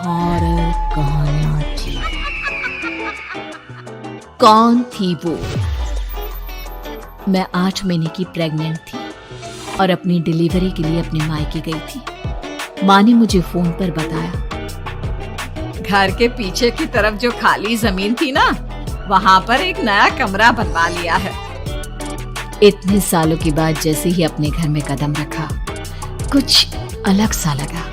Horror कहानियां थी। कौन थी वो? मैं 8 महीने की प्रेग्नेंट थी और अपनी डिलीवरी के लिए अपने मायके गई थी। माँ ने मुझे फोन पर बताया, घर के पीछे की तरफ जो खाली जमीन थी ना, वहाँ पर एक नया कमरा बनवा लिया है। इतने सालों के बाद जैसे ही अपने घर में कदम रखा, कुछ अलग सा लगा।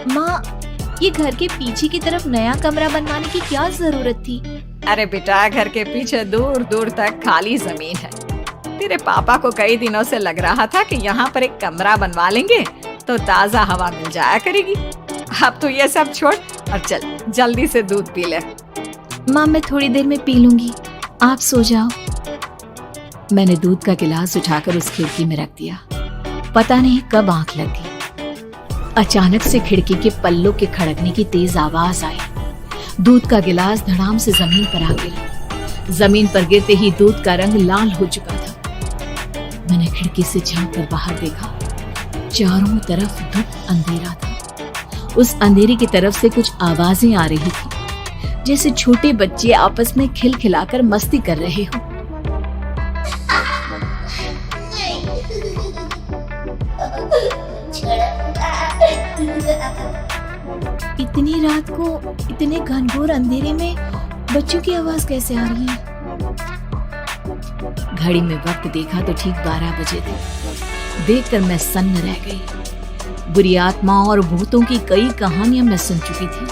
माँ, ये घर के पीछे की तरफ नया कमरा बनवाने की क्या जरूरत थी? अरे बेटा, घर के पीछे दूर दूर तक खाली जमीन है। तेरे पापा को कई दिनों से लग रहा था कि यहाँ पर एक कमरा बनवा लेंगे तो ताजा हवा मिल जाया करेगी। अब तो ये सब छोड़ और चल जल्दी से दूध पी ले। माँ, मैं थोड़ी देर में पी लूंगी, आप सो जाओ। मैंने दूध का गिलास उठाकर उस खिड़की में रख दिया। पता नहीं कब आंख लग गई। अचानक से खिड़की के पल्लों के खड़कने की तेज आवाज आई। दूध का गिलास धड़ाम से जमीन पर आ गिरा। जमीन पर गिरते ही दूध का रंग लाल हो चुका था। मैंने खिड़की से झांक कर बाहर देखा। चारों तरफ धुप अंधेरा था। उस अंधेरे की तरफ से कुछ आवाजें आ रही थी, जैसे छोटे बच्चे आपस में खिलखिलाकर मस्ती कर रहे हो। इतनी रात को इतने घनघोर अंधेरे में बच्चों की आवाज कैसे आ रही है? घड़ी में वक्त देखा तो ठीक 12 बजे थे। देखकर मैं सन्न रह गई। बुरी आत्माओं और भूतों की कई कहानियां मैं सुन चुकी थी।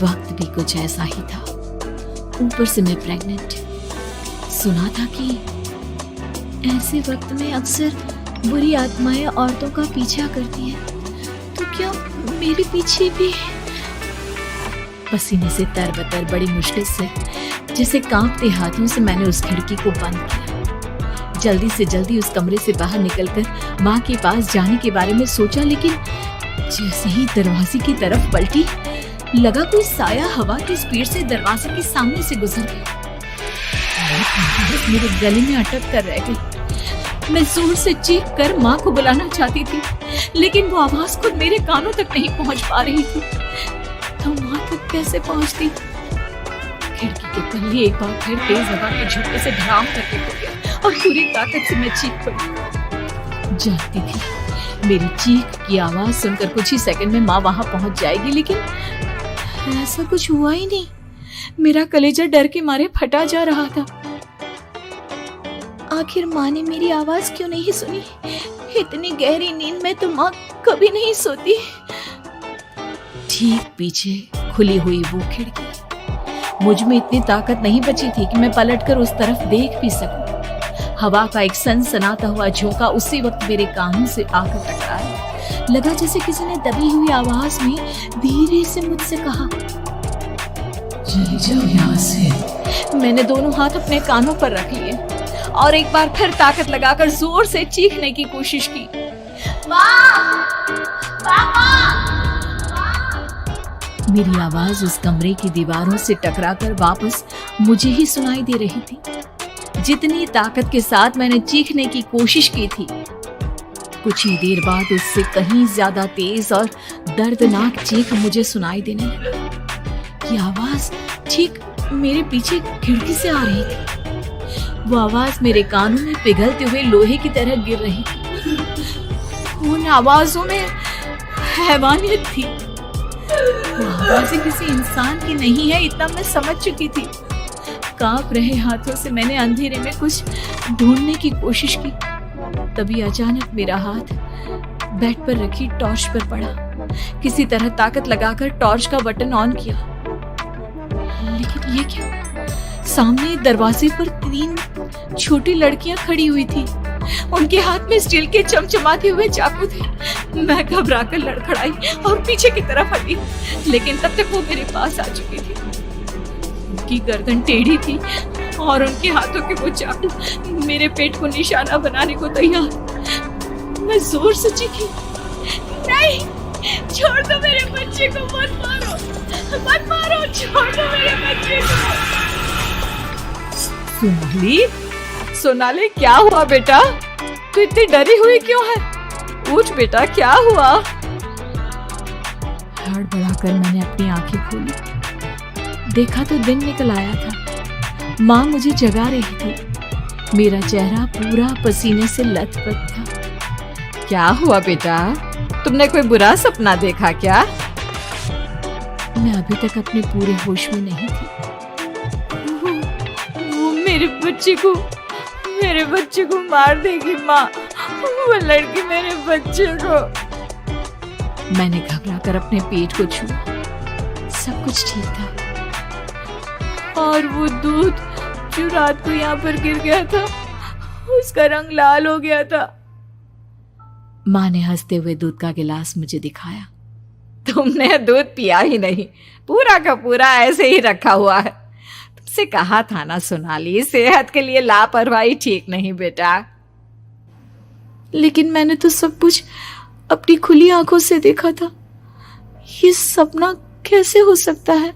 वक्त भी कुछ ऐसा ही था। ऊपर से मैं प्रेग्नेंट। सुना था कि ऐसे वक्त में अक्सर बुरी आत्माएं औरतों का पीछा करती हैं। तो क्या मेरे पीछे भी? पसीने से तरबतर बड़ी मुश्किल से, जैसे कांपते हाथों से मैंने उस खिड़की को बंद किया। जल्दी से जल्दी उस कमरे से बाहर निकलकर माँ के पास जाने के बारे में सोचा, लेकिन जैसे ही दरवाजे की तरफ पलटी, लगा कोई साया हवा की स्पीड से दरवाजे के सामने से गुजर गया। मेरे गले में अटक कर रह गई। मैं जोर से चीख कर माँ को बुलाना चाहती थी, लेकिन वो आवाज खुद मेरे कानों तक नहीं पहुंच पा रही थी। तो माँ तक कैसे पहुंचती? खिड़की के पल्ले एक बार फिर तेज हवा के झटके से धड़ाम करके खुल गया और पूरी ताकत से मैं चीख पड़ी। जानती थी मेरी चीख की आवाज सुनकर कुछ ही सेकंड में माँ वहां पहुंच जाएगी, लेकिन ऐसा कुछ हुआ ही नहीं। मेरा कलेजा डर के मारे फटा जा रहा था। आखिर माँ ने मेरी आवाज क्यों नहीं सुनी? इतनी गहरी नींद में तो माँ कभी नहीं सोती। ठीक पीछे खुली हुई वो खिड़की। मुझ में इतनी ताकत नहीं बची थी कि मैं पलटकर उस तरफ देख भी सकूं। हवा का एक सनसनाता हुआ झोंका उसी वक्त मेरे कानों से आकर टकराया। लगा जैसे किसी ने दबी हुई आवाज में धीरे से मुझसे कहा, चली जाओ यहाँ से। मैंने दोनों हाथ अपने कानों पर रख लिए और एक बार फिर ताकत लगाकर जोर से चीखने की कोशिश की। मेरी आवाज उस कमरे की दीवारों से टकराकर वापस मुझे ही सुनाई दे रही थी। जितनी ताकत के साथ मैंने चीखने की कोशिश की थी, कुछ ही देर बाद उससे कहीं ज्यादा तेज और दर्दनाक चीख मुझे सुनाई देने लगी। ये आवाज ठीक मेरे पीछे खिड़की से आ रही थी। वो आवाज मेरे कानों में पिघलते हुए लोहे की तरह गिर रही थी। उन आवाजों में हैवानियत थी। वो आवाजें किसी इंसान की नहीं है, इतना मैं समझ चुकी थी। कांप रहे हाथों से मैंने अंधेरे में कुछ ढूंढने की कोशिश की। तभी अचानक मेरा हाथ बेड पर रखी टॉर्च पर पड़ा। किसी तरह ताकत लगाकर टॉर्च का बटन ऑन किया, लेकिन ये क्या? सामने दरवाजे पर 3 छोटी लड़कियां खड़ी हुई थी। उनके हाथ में स्टील के चमचमाते हुए चाकू थे। मैं घबराकर लड़खड़ाई और पीछे की तरफ हटी, लेकिन तब तक वो मेरे पास आ चुकी थी। उनकी गर्दन टेढ़ी थी और उनके हाथों के वो चाकू मेरे पेट को निशाना बनाने को तैयार। मैं जोर से चीखी, नहीं, छोड़ दो मेरे बच्चे को, मत मारो, मत मारो, छोड़ दो मेरे बच्चे को। सोनाली, क्या हुआ बेटा? तू इतनी डरी हुई क्यों है? उठ बेटा, क्या हुआ? हड़बड़ाकर मैंने अपनी आंखें खोली। देखा तो दिन निकल आया था। माँ मुझे जगा रही थी। मेरा चेहरा पूरा पसीने से लथपथ था। क्या हुआ बेटा, तुमने कोई बुरा सपना देखा क्या? मैं अभी तक अपने पूरे होश में नहीं थी। वो मेरे बच्चे को मार देगी माँ। वो लड़की मेरे बच्चे को। मैंने घबराकर अपने पेट को छुआ। सब कुछ ठीक था। और वो दूध जो रात को यहाँ पर गिर गया था, उसका रंग लाल हो गया था। माँ ने हंसते हुए दूध का गिलास मुझे दिखाया। तुमने दूध पिया ही नहीं, पूरा का पूरा ऐसे ही रखा हुआ है। तुमसे कहा था ना सोनाली, सेहत के लिए लापरवाही ठीक नहीं बेटा। लेकिन मैंने तो सब कुछ अपनी खुली आंखों से देखा था। ये सपना कैसे हो सकता है?